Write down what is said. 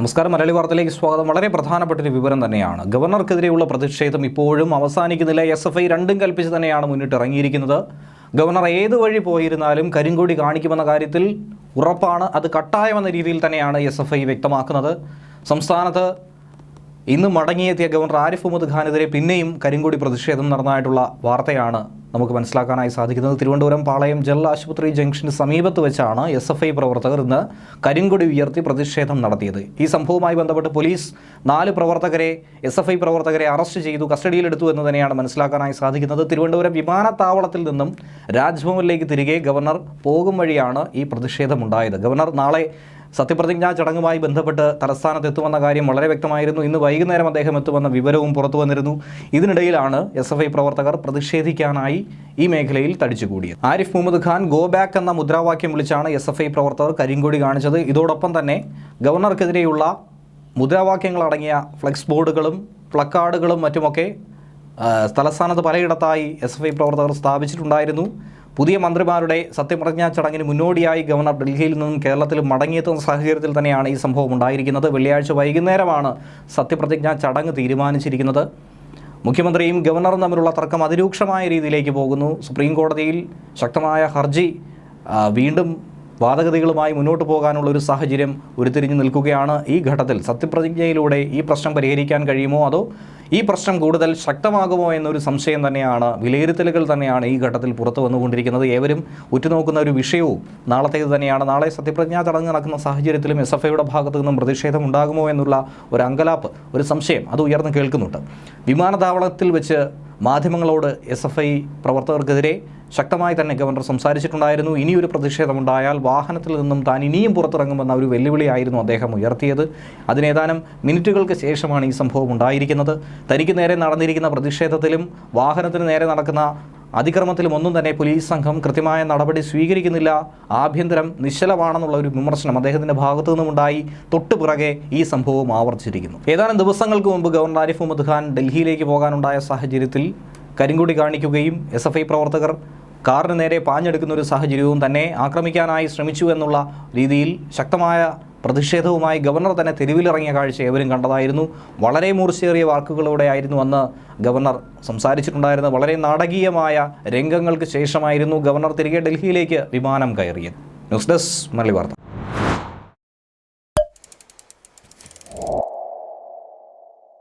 നമസ്കാരം. മലയാളി വാർത്തയിലേക്ക് സ്വാഗതം. വളരെ പ്രധാനപ്പെട്ടൊരു വിവരം തന്നെയാണ്. ഗവർണർക്കെതിരെയുള്ള പ്രതിഷേധം ഇപ്പോഴും അവസാനിക്കുന്നില്ല. SFI രണ്ടും കൽപ്പിച്ച് തന്നെയാണ് മുന്നിട്ടിറങ്ങിയിരിക്കുന്നത്. ഗവർണർ ഏത് വഴി പോയിരുന്നാലും കരിങ്കൊടി കാണിക്കുമെന്ന കാര്യത്തിൽ ഉറപ്പാണ്. അത് കട്ടായമെന്ന രീതിയിൽ തന്നെയാണ് SFI വ്യക്തമാക്കുന്നത്. സംസ്ഥാനത്ത് ഇന്ന് മടങ്ങിയെത്തിയ ഗവർണർ ആരിഫ് മുഹമ്മദ് ഖാനെതിരെ പിന്നെയും കരിങ്കൊടി പ്രതിഷേധം നടന്നതായിട്ടുള്ള വാർത്തയാണ് നമുക്ക് മനസ്സിലാക്കാനായി സാധിക്കുന്നത്. തിരുവനന്തപുരം പാളയം ജനറൽ ആശുപത്രി ജംഗ്ഷന് സമീപത്ത് വെച്ചാണ് SFI പ്രവർത്തകർ ഇന്ന് കരിങ്കൊടി ഉയർത്തി പ്രതിഷേധം നടത്തിയത്. ഈ സംഭവവുമായി ബന്ധപ്പെട്ട് പോലീസ് 4 പ്രവർത്തകരെ SFI പ്രവർത്തകരെ അറസ്റ്റ് ചെയ്തു, കസ്റ്റഡിയിലെടുത്തു എന്ന് തന്നെയാണ് മനസ്സിലാക്കാനായി സാധിക്കുന്നത്. തിരുവനന്തപുരം വിമാനത്താവളത്തിൽ നിന്നും രാജ്ഭവനിലേക്ക് തിരികെ ഗവർണർ പോകും വഴിയാണ് ഈ പ്രതിഷേധമുണ്ടായത്. ഗവർണർ നാളെ സത്യപ്രതിജ്ഞാ ചടങ്ങുമായി ബന്ധപ്പെട്ട് തലസ്ഥാനത്ത് എത്തുമെന്ന കാര്യം വളരെ വ്യക്തമായിരുന്നു. ഇന്ന് വൈകുന്നേരം അദ്ദേഹം എത്തുമെന്ന വിവരവും പുറത്തു വന്നിരുന്നു. ഇതിനിടയിലാണ് SFI പ്രവർത്തകർ പ്രതിഷേധിക്കാനായി ഈ മേഖലയിൽ തടിച്ചുകൂടിയത്. ആരിഫ് മുഹമ്മദ് ഖാൻ ഗോ ബാക്ക് എന്ന മുദ്രാവാക്യം വിളിച്ചാണ് SFI പ്രവർത്തകർ കരിങ്കൊടി കാണിച്ചത്. ഇതോടൊപ്പം തന്നെ ഗവർണർക്കെതിരെയുള്ള മുദ്രാവാക്യങ്ങളടങ്ങിയ ഫ്ലെക്സ് ബോർഡുകളും പ്ലക്കാർഡുകളും മറ്റുമൊക്കെ തലസ്ഥാനത്ത് പലയിടത്തായി SFI പ്രവർത്തകർ സ്ഥാപിച്ചിട്ടുണ്ടായിരുന്നു. പുതിയ മന്ത്രിമാരുടെ സത്യപ്രതിജ്ഞാ ചടങ്ങിന് മുന്നോടിയായി ഗവർണർ ഡൽഹിയിൽ നിന്നും കേരളത്തിൽ മടങ്ങിയെത്തുന്ന സാഹചര്യത്തിൽ തന്നെയാണ് ഈ സംഭവം ഉണ്ടായിരിക്കുന്നത്. വെള്ളിയാഴ്ച വൈകുന്നേരമാണ് സത്യപ്രതിജ്ഞാ ചടങ്ങ് തീരുമാനിച്ചിരിക്കുന്നത്. മുഖ്യമന്ത്രിയും ഗവർണറും തമ്മിലുള്ള തർക്കം അതിരൂക്ഷമായ രീതിയിലേക്ക് പോകുന്നു. സുപ്രീം കോടതിയിൽ ശക്തമായ ഹർജി വീണ്ടും വാദഗതികളുമായി മുന്നോട്ട് പോകാനുള്ള ഒരു സാഹചര്യം ഉരുത്തിരിഞ്ഞു നിൽക്കുകയാണ്. ഈ ഘട്ടത്തിൽ സത്യപ്രതിജ്ഞയിലൂടെ ഈ പ്രശ്നം പരിഹരിക്കാൻ കഴിയുമോ, അതോ ഈ പ്രശ്നം കൂടുതൽ ശക്തമാകുമോ എന്നൊരു സംശയം തന്നെയാണ്, വിലയിരുത്തലുകൾ തന്നെയാണ് ഈ ഘട്ടത്തിൽ പുറത്തു വന്നുകൊണ്ടിരിക്കുന്നത്. ഏവരും ഉറ്റുനോക്കുന്ന ഒരു വിഷയവും നാളത്തേത് തന്നെയാണ്. നാളെ സത്യപ്രതിജ്ഞാ ചടങ്ങ് നടക്കുന്ന സാഹചര്യത്തിലും SFIയുടെ ഭാഗത്തു നിന്നും പ്രതിഷേധം ഉണ്ടാകുമോ എന്നുള്ള ഒരു അങ്കലാപ്പ്, ഒരു സംശയം അത് ഉയർന്നു കേൾക്കുന്നുണ്ട്. വിമാനത്താവളത്തിൽ വെച്ച് മാധ്യമങ്ങളോട് SFI പ്രവർത്തകർക്കെതിരെ ശക്തമായി തന്നെ ഗവർണർ സംസാരിച്ചിട്ടുണ്ടായിരുന്നു. ഇനിയൊരു പ്രതിഷേധമുണ്ടായാൽ വാഹനത്തിൽ നിന്നും താൻ ഇനിയും പുറത്തിറങ്ങുമെന്ന ഒരു വെല്ലുവിളിയായിരുന്നു അദ്ദേഹം ഉയർത്തിയത്. അതിനേതാനും മിനിറ്റുകൾക്ക് ശേഷമാണ് ഈ സംഭവം ഉണ്ടായിരിക്കുന്നത്. തനിക്ക് നേരെ നടന്നിരിക്കുന്ന പ്രതിഷേധത്തിലും വാഹനത്തിന് നേരെ നടക്കുന്ന അതിക്രമത്തിലും ഒന്നും തന്നെ പോലീസ് സംഘം കൃത്യമായ നടപടി സ്വീകരിക്കുന്നില്ല, ആഭ്യന്തരം നിശ്ചലമാണെന്നുള്ള ഒരു വിമർശനം അദ്ദേഹത്തിൻ്റെ ഭാഗത്തു നിന്നുമുണ്ടായി. തൊട്ടുപിറകെ ഈ സംഭവവും ആവർത്തിച്ചിരിക്കുന്നു. ഏതാനും ദിവസങ്ങൾക്ക് മുമ്പ് ഗവർണർ ആരിഫ് മുഹമ്മദ് ഖാൻ ഡൽഹിയിലേക്ക് പോകാനുണ്ടായ സാഹചര്യത്തിൽ കരിങ്കൊടി കാണിക്കുകയും SFI പ്രവർത്തകർ കാറിന് നേരെ പാഞ്ഞെടുക്കുന്ന ഒരു സാഹചര്യവും തന്നെ ആക്രമിക്കാനായി ശ്രമിച്ചു എന്നുള്ള രീതിയിൽ ശക്തമായ പ്രതിഷേധവുമായി ഗവർണർ തന്നെ തെരുവിലിറങ്ങിയ കാഴ്ച ഏവരും കണ്ടതായിരുന്നു. വളരെ മൂർച്ചയേറിയ വാക്കുകളോടെയായിരുന്നു അന്ന് ഗവർണർ സംസാരിച്ചിട്ടുണ്ടായിരുന്നത്. വളരെ നാടകീയമായ രംഗങ്ങൾക്ക് ശേഷമായിരുന്നു ഗവർണർ തിരികെ ഡൽഹിയിലേക്ക് വിമാനം കയറിയത്. ന്യൂസ് ഡെസ്ക് മലയാളി വാർത്ത.